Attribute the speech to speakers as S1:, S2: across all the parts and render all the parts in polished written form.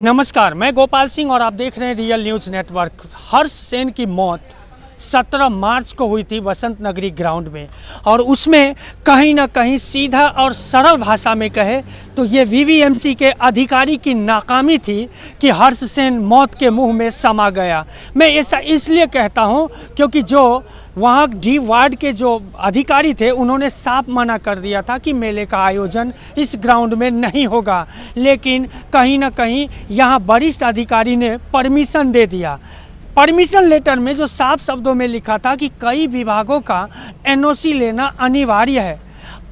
S1: नमस्कार, मैं गोपाल सिंह और आप देख रहे हैं रियल न्यूज़ नेटवर्क। हर्ष सेन की मौत 17 मार्च को हुई थी वसंत नगरी ग्राउंड में, और उसमें कहीं ना कहीं सीधा और सरल भाषा में कहे तो ये वीवीएमसी के अधिकारी की नाकामी थी कि हर्ष सेन मौत के मुंह में समा गया। मैं ऐसा इसलिए कहता हूं क्योंकि जो वहाँ डी वार्ड के जो अधिकारी थे उन्होंने साफ मना कर दिया था कि मेले का आयोजन इस ग्राउंड में नहीं होगा, लेकिन कहीं ना कहीं यहाँ वरिष्ठ अधिकारी ने परमिशन दे दिया। परमिशन लेटर में जो साफ शब्दों में लिखा था कि कई विभागों का एनओसी लेना अनिवार्य है।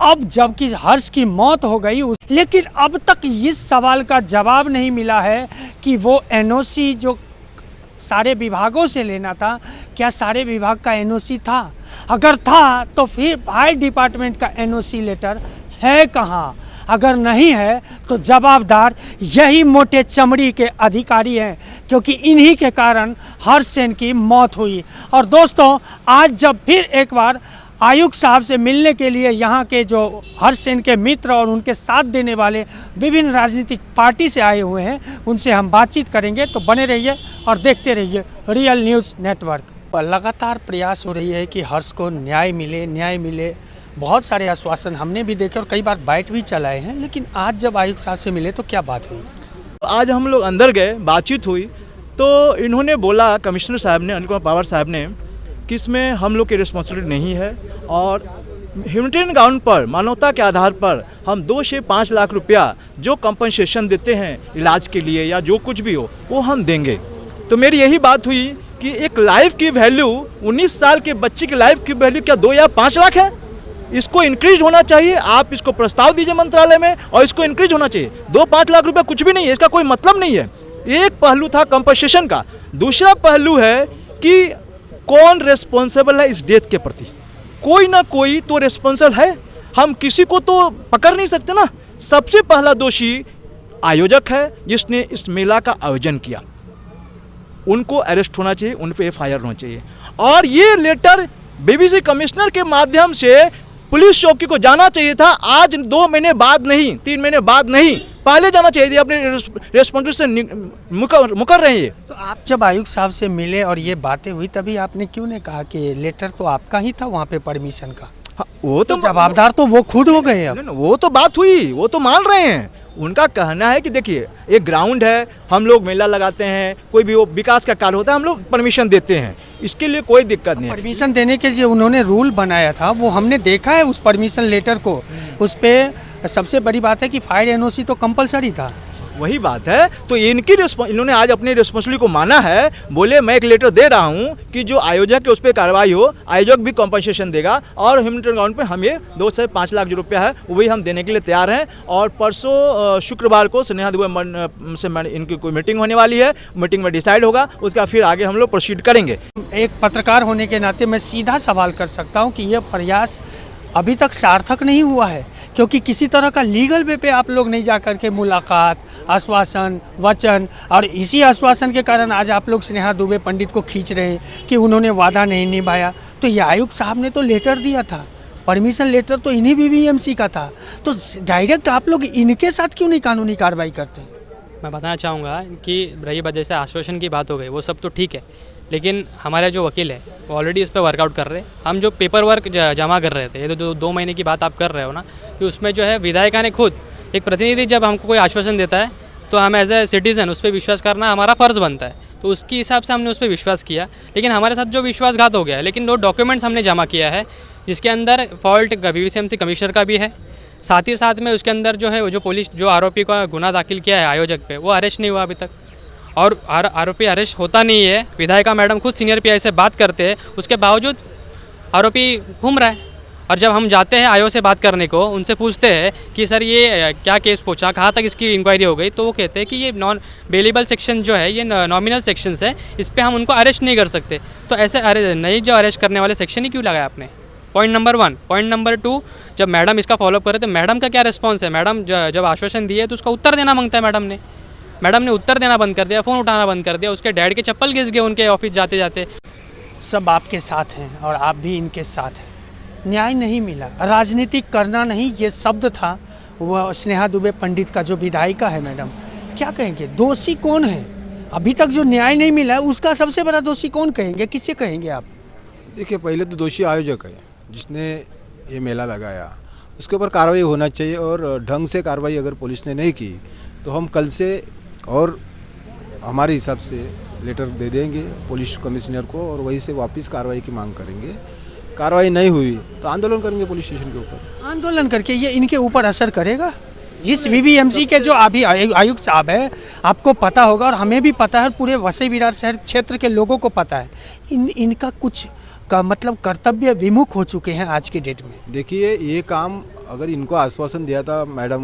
S1: अब जबकि हर्ष की मौत हो गई, लेकिन अब तक इस सवाल का जवाब नहीं मिला है कि वो एनओसी जो सारे विभागों से लेना था, क्या सारे विभाग का एनओसी था? अगर था तो फिर फायर डिपार्टमेंट का एनओसी लेटर है कहाँ? अगर नहीं है तो जवाबदार यही मोटे चमड़ी के अधिकारी हैं, क्योंकि इन्हीं के कारण हर्ष सेन की मौत हुई। और दोस्तों, आज जब फिर एक बार आयुक्त साहब से मिलने के लिए यहाँ के जो हर्ष सेन के मित्र और उनके साथ देने वाले विभिन्न राजनीतिक पार्टी से आए हुए हैं, उनसे हम बातचीत करेंगे। तो बने रहिए और देखते रहिए रियल न्यूज़ नेटवर्क। लगातार प्रयास हो रही है कि हर्ष को न्याय मिले। बहुत सारे आश्वासन हमने भी देखे और कई बार बाइट भी चलाए हैं, लेकिन आज जब आयुक्त साहब से मिले तो क्या बात हुई?
S2: आज हम लोग अंदर गए, बातचीत हुई, तो इन्होंने बोला, कमिश्नर साहब ने, अनिल कुमार पवार साहब ने, कि इसमें हम लोग की रिस्पॉन्सिबिलिटी नहीं है और ह्यूमैनिटेरियन ग्राउंड पर मानवता के आधार पर हम 2 से 5 लाख रुपया जो कंपनसेशन देते हैं इलाज के लिए या जो कुछ भी हो वो हम देंगे। तो मेरी यही बात हुई कि एक लाइफ की वैल्यू, 19 साल के बच्चे की लाइफ की वैल्यू क्या 2 या 5 लाख है? इसको इंक्रीज होना चाहिए। आप इसको प्रस्ताव दीजिए मंत्रालय में और इसको इंक्रीज होना चाहिए। 2-5 लाख रुपया कुछ भी नहीं है, इसका कोई मतलब नहीं है। एक पहलू था कंपनसेशन का, दूसरा पहलू है कि कौन रिस्पॉन्सिबल है इस डेथ के प्रति? कोई ना कोई तो रिस्पॉन्सिबल है, हम किसी को तो पकड़ नहीं सकते ना। सबसे पहला दोषी आयोजक है जिसने इस मेला का आयोजन किया, उनको अरेस्ट होना चाहिए, उन पे FIR होना चाहिए। और ये लेटर BBC कमिश्नर के माध्यम से पुलिस चौकी को जाना चाहिए था। आज 2 महीने बाद नहीं, 3 महीने बाद नहीं, पहले जाना चाहिए था। अपने रिस्पॉन्सिबिलिटी से मुकर रहे हैं।
S1: तो आप जब आयुक्त साहब से मिले और ये बातें हुई, तभी आपने क्यों नहीं कहा कि लेटर तो आपका ही था वहाँ पे परमिशन का?
S2: हाँ, वो तो
S1: जवाबदार तो वो खुद हो गए। अब
S2: वो तो बात हुई, वो तो मान रहे हैं। उनका कहना है कि देखिए, एक ग्राउंड है, हम लोग मेला लगाते हैं, कोई भी वो विकास का कार्य होता है, हम लोग परमिशन देते हैं, इसके लिए कोई दिक्कत नहीं है।
S1: परमिशन देने के लिए उन्होंने रूल बनाया था, वो हमने देखा है उस परमिशन लेटर को। उस पर सबसे बड़ी बात है कि फायर एनओसी तो कंपलसरी था।
S2: वही बात है। तो इन्होंने आज अपनी रिस्पॉन्सिबिलिटी को माना है। बोले मैं एक लेटर दे रहा हूँ कि जो आयोजक है उस पर कार्रवाई हो, आयोजक भी कॉम्पनसेशन देगा और ह्यूमैनिटेरियन ग्राउंड पे हम ये 2 से 5 लाख जो रुपया है वही हम देने के लिए तैयार हैं। और परसों शुक्रवार को स्नेहा दुबे से इनकी कोई मीटिंग होने वाली है, मीटिंग में डिसाइड होगा, उसका फिर आगे हम लोग प्रोसीड करेंगे।
S1: एक पत्रकार होने के नाते मैं सीधा सवाल कर सकता हूँ कि यह प्रयास अभी तक सार्थक नहीं हुआ है, क्योंकि किसी तरह का लीगल वे पे आप लोग नहीं जा कर के मुलाकात, आश्वासन, वचन, और इसी आश्वासन के कारण आज आप लोग स्नेहा दुबे पंडित को खींच रहे हैं कि उन्होंने वादा नहीं निभाया। तो ये आयुक्त साहब ने तो लेटर दिया था, परमिशन लेटर तो इन्हीं वीवीएमसी का था, तो डायरेक्ट आप लोग इनके साथ क्यों नहीं कानूनी कार्रवाई करते?
S3: मैं बताना चाहूँगा कि रही बात, जैसे आश्वासन की बात हो गई, वो सब तो ठीक है, लेकिन हमारे जो वकील है वो ऑलरेडी इस पर वर्कआउट कर रहे हैं। हम जो पेपर वर्क जमा कर रहे थे, ये तो 2 महीने की बात आप कर रहे हो ना, कि उसमें जो है विधायिका ने खुद, एक प्रतिनिधि जब हमको कोई आश्वासन देता है तो हम एज ए सिटीज़न उस पर विश्वास करना हमारा फ़र्ज़ बनता है। तो उसके हिसाब से हमने उस पर विश्वास किया, लेकिन हमारे साथ जो विश्वासघात हो गया है। लेकिन 2 डॉक्यूमेंट्स हमने जमा किया है जिसके अंदर फॉल्ट BVCMC कमिश्नर का भी है, साथ ही साथ में उसके अंदर जो है जो पुलिस जो आरोपी का गुना दाखिल किया है आयोजक पे, वो अरेस्ट नहीं हुआ अभी तक, और आरोपी अरेस्ट होता नहीं है। विधायिका मैडम खुद सीनियर PI से बात करते हैं, उसके बावजूद आरोपी घूम रहा है। और जब हम जाते हैं आयो से बात करने को, उनसे पूछते हैं कि सर ये क्या केस पहुंचा, कहाँ तक इसकी इंक्वायरी हो गई, तो वो कहते हैं कि ये नॉन बेलेबल सेक्शन जो है, ये नॉमिनल सेक्शंस है, इस पर हम उनको अरेस्ट नहीं कर सकते। तो ऐसे नहीं जो अरेस्ट करने वाले सेक्शन ही क्यों लगाया आपने? Point number 1। पॉइंट नंबर 2, जब मैडम इसका फॉलोअप कर रहे थे, मैडम का क्या रिस्पॉन्स है? मैडम जब आश्वासन दिए तो उसका उत्तर देना मांगता है मैडम ने उत्तर देना बंद कर दिया, फ़ोन उठाना बंद कर दिया, उसके डैड के चप्पल घिस गए उनके ऑफिस जाते जाते।
S1: सब आपके साथ हैं और आप भी इनके साथ हैं। न्याय नहीं मिला, राजनीतिक करना नहीं, ये शब्द था वो स्नेहा दुबे पंडित का, जो विधायिका है मैडम, क्या कहेंगे, दोषी कौन है? अभी तक जो न्याय नहीं मिला है उसका सबसे बड़ा दोषी कौन कहेंगे, किसे कहेंगे आप?
S4: देखिए, पहले तो दोषी आयोजक है जिसने ये मेला लगाया, उसके ऊपर कार्रवाई होना चाहिए। और ढंग से कार्रवाई अगर पुलिस ने नहीं की तो हम कल से और हमारे हिसाब से लेटर दे देंगे पुलिस कमिश्नर को और वहीं से वापस कार्रवाई की मांग करेंगे। कार्रवाई नहीं हुई तो आंदोलन करेंगे पुलिस स्टेशन के ऊपर।
S1: आंदोलन करके ये इनके ऊपर असर करेगा? जिस वीवीएमसी के जो अभी आयुक्त साहब है, आपको पता होगा और हमें भी पता है, पूरे वसई विरार शहर क्षेत्र के लोगों को पता है, इनका कुछ का मतलब कर्तव्य विमुख हो चुके हैं आज की डेट में।
S4: देखिए, ये काम अगर इनको आश्वासन दिया था मैडम,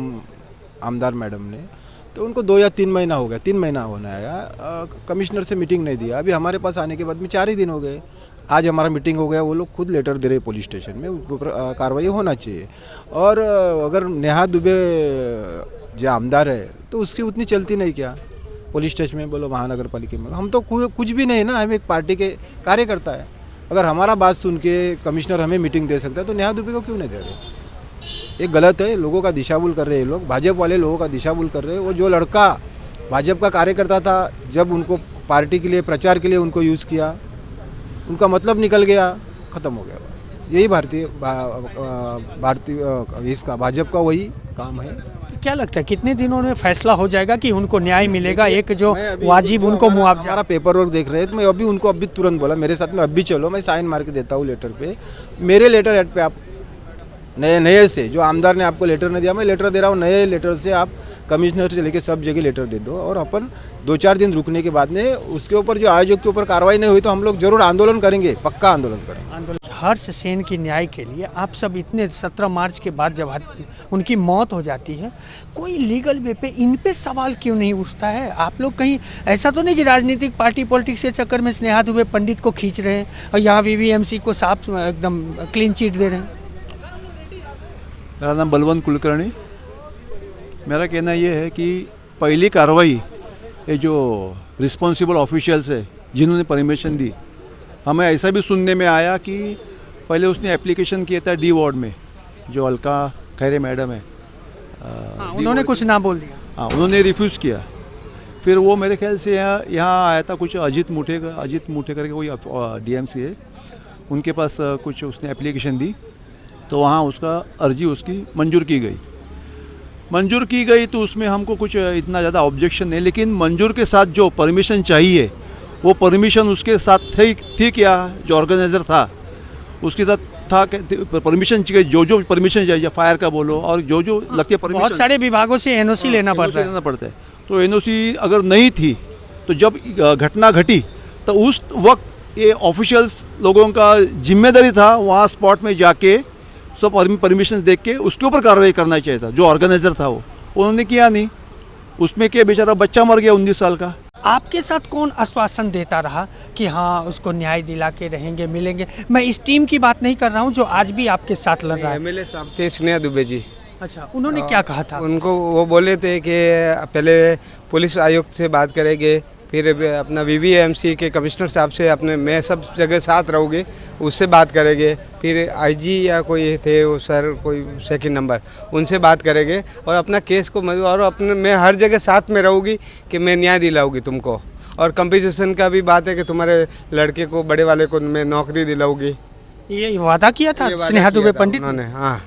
S4: आमदार मैडम ने, तो उनको 2 या 3 महीना हो गया, 3 महीना होने आया, कमिश्नर से मीटिंग नहीं दिया। अभी हमारे पास आने के बाद में 4 ही दिन हो गए। आज हमारा मीटिंग हो गया, वो लोग खुद लेटर दे रहे पुलिस स्टेशन में, उनके ऊपर कार्रवाई होना चाहिए। और अगर नेहा दुबे जो आमदार है तो उसकी उतनी चलती नहीं क्या पुलिस स्टेशन में, बोलो महानगर पालिका में। हम तो कुछ भी नहीं ना, हम एक पार्टी के कार्यकर्ता है। अगर हमारा बात सुन के कमिश्नर हमें मीटिंग दे सकता है तो नेहा दुबे को क्यों नहीं दे रहे? ये गलत है, लोगों का दिशाभूल कर रहे हैं लोग, भाजपा वाले लोगों का दिशाभूल कर रहे हैं। वो जो लड़का भाजपा का कार्यकर्ता था, जब उनको पार्टी के लिए प्रचार के लिए उनको यूज़ किया, उनका मतलब निकल गया, ख़त्म हो गया। यही भारतीय इसका भाजपा का वही काम है।
S1: क्या लगता है कितने दिनों में फैसला हो जाएगा कि उनको न्याय मिलेगा, एक जो वाजिब उनको मुआवजा?
S4: हमारा पेपर वर्क देख रहे हैं तो मैं अभी तुरंत बोला मेरे साथ में, अभी चलो मैं साइन मार के देता हूँ लेटर पे। मेरे लेटर हेड पे आप नए से, जो आमदार ने आपको लेटर नहीं दिया, मैं लेटर दे रहा हूँ, नए लेटर से आप कमिश्नर से लेके सब जगह लेटर दे दो। और अपन 2-4 दिन रुकने के बाद में उसके ऊपर जो आयोजक के ऊपर कार्रवाई नहीं हुई तो हम लोग जरूर आंदोलन करेंगे, पक्का आंदोलन करेंगे।
S1: हर्ष सेन की न्याय के लिए आप सब इतने 17 मार्च के बाद जब उनकी मौत हो जाती है, कोई लीगल वे पे इन पे सवाल क्यों नहीं उठता है? आप लोग कहीं ऐसा तो नहीं कि राजनीतिक पार्टी पॉलिटिक्स के चक्कर में स्नेहा दुबे पंडित को खींच रहे हैं और यहाँ वीवीएमसी को साफ एकदम क्लीन चिट दे रहे हैं?
S5: मेरा नाम बलवंत कुलकर्णी। मेरा कहना ये है कि पहली कार्रवाई ये जो रिस्पॉन्सिबल ऑफिशियल्स है जिन्होंने परमिशन दी, हमें ऐसा भी सुनने में आया कि पहले उसने एप्लीकेशन किया था डी वार्ड में, जो अलका खैरे मैडम है,
S1: उन्होंने कुछ ना बोल दिया।
S5: हाँ, उन्होंने रिफ्यूज़ किया। फिर वो मेरे ख्याल से यहाँ आया था कुछ अजीत मूठे करके कोई डीएमसी है, उनके पास कुछ उसने एप्लीकेशन दी, तो वहाँ उसका अर्जी उसकी मंजूर की गई तो उसमें हमको कुछ इतना ज़्यादा ऑब्जेक्शन नहीं। लेकिन मंजूर के साथ जो परमिशन चाहिए वो परमिशन उसके साथ थी क्या? जो ऑर्गेनाइज़र था उसके साथ था परमिशन चाहिए, जो परमिशन चाहिए, फायर का बोलो और जो लगती है परमिशन,
S1: बहुत सारे विभागों से एनओसी लेना पड़ता है।
S5: तो एनओसी अगर नहीं थी तो जब घटना घटी तो उस वक्त ये ऑफिशियल्स लोगों का जिम्मेदारी था वहाँ स्पॉट में जाके सब परमिशन देख के उसके ऊपर कार्रवाई करना चाहिए था। जो ऑर्गेनाइजर था वो उन्होंने किया नहीं, उसमें क्या बेचारा बच्चा मर गया 19 साल का।
S1: आपके साथ कौन आश्वासन देता रहा कि हाँ उसको न्याय दिला के रहेंगे, मिलेंगे? मैं इस टीम की बात नहीं कर रहा हूँ जो आज भी आपके साथ लड़ रहा है।
S6: एमएलए साहब थे स्नेहा दुबे जी।
S1: अच्छा, उन्होंने क्या कहा था?
S6: उनको वो बोले थे कि पहले पुलिस आयुक्त से बात करेंगे, फिर अपना वीवीएमसी के कमिश्नर साहब से अपने, मैं सब जगह साथ रहूँगी, उससे बात करेंगे। फिर आईजी या कोई थे वो सर, कोई सेकंड नंबर, उनसे बात करेंगे और अपना केस को और अपने, मैं हर जगह साथ में रहूँगी कि मैं न्याय दिलाऊंगी तुमको। और कंपनसेशन का भी बात है कि तुम्हारे लड़के को, बड़े वाले को मैं नौकरी दिलाऊंगी।
S1: ये वादा किया था स्नेहा दुबे पंडित
S6: उन्होंने। हाँ,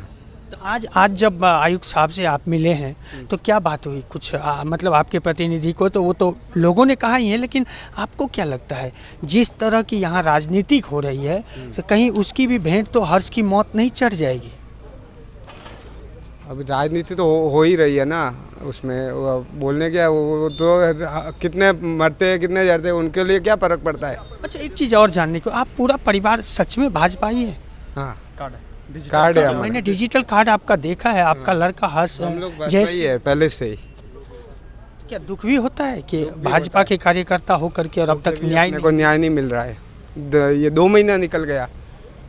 S1: तो आज जब आयुक्त साहब से आप मिले हैं तो क्या बात हुई? कुछ मतलब आपके प्रतिनिधि को तो वो तो लोगों ने कहा ही है, लेकिन आपको क्या लगता है जिस तरह की यहाँ राजनीतिक हो रही है तो कहीं उसकी भी भेंट तो हर्ष की मौत नहीं चढ़ जाएगी?
S6: अभी राजनीति तो हो ही रही है ना, उसमें वो बोलने क्या, वो तो कितने मरते हैं कितने जरते हैं, उनके लिए क्या फ़र्क पड़ता है।
S1: अच्छा, एक चीज़ और जानने को, आप पूरा परिवार सच में भाजपा ही है?
S6: हाँ, कार्ड है।
S1: मैंने डिजिटल कार्ड आपका देखा है, आपका लड़का हर्ष
S6: हम लोग जैसे है पहले से ही।
S1: क्या दुख भी होता है कि भाजपा के कार्यकर्ता होकर के और अब तक न्याय
S6: नहीं मिल रहा है? ये 2 महीना निकल गया,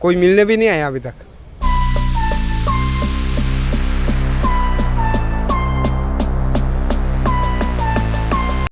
S6: कोई मिलने भी नहीं आया अभी तक।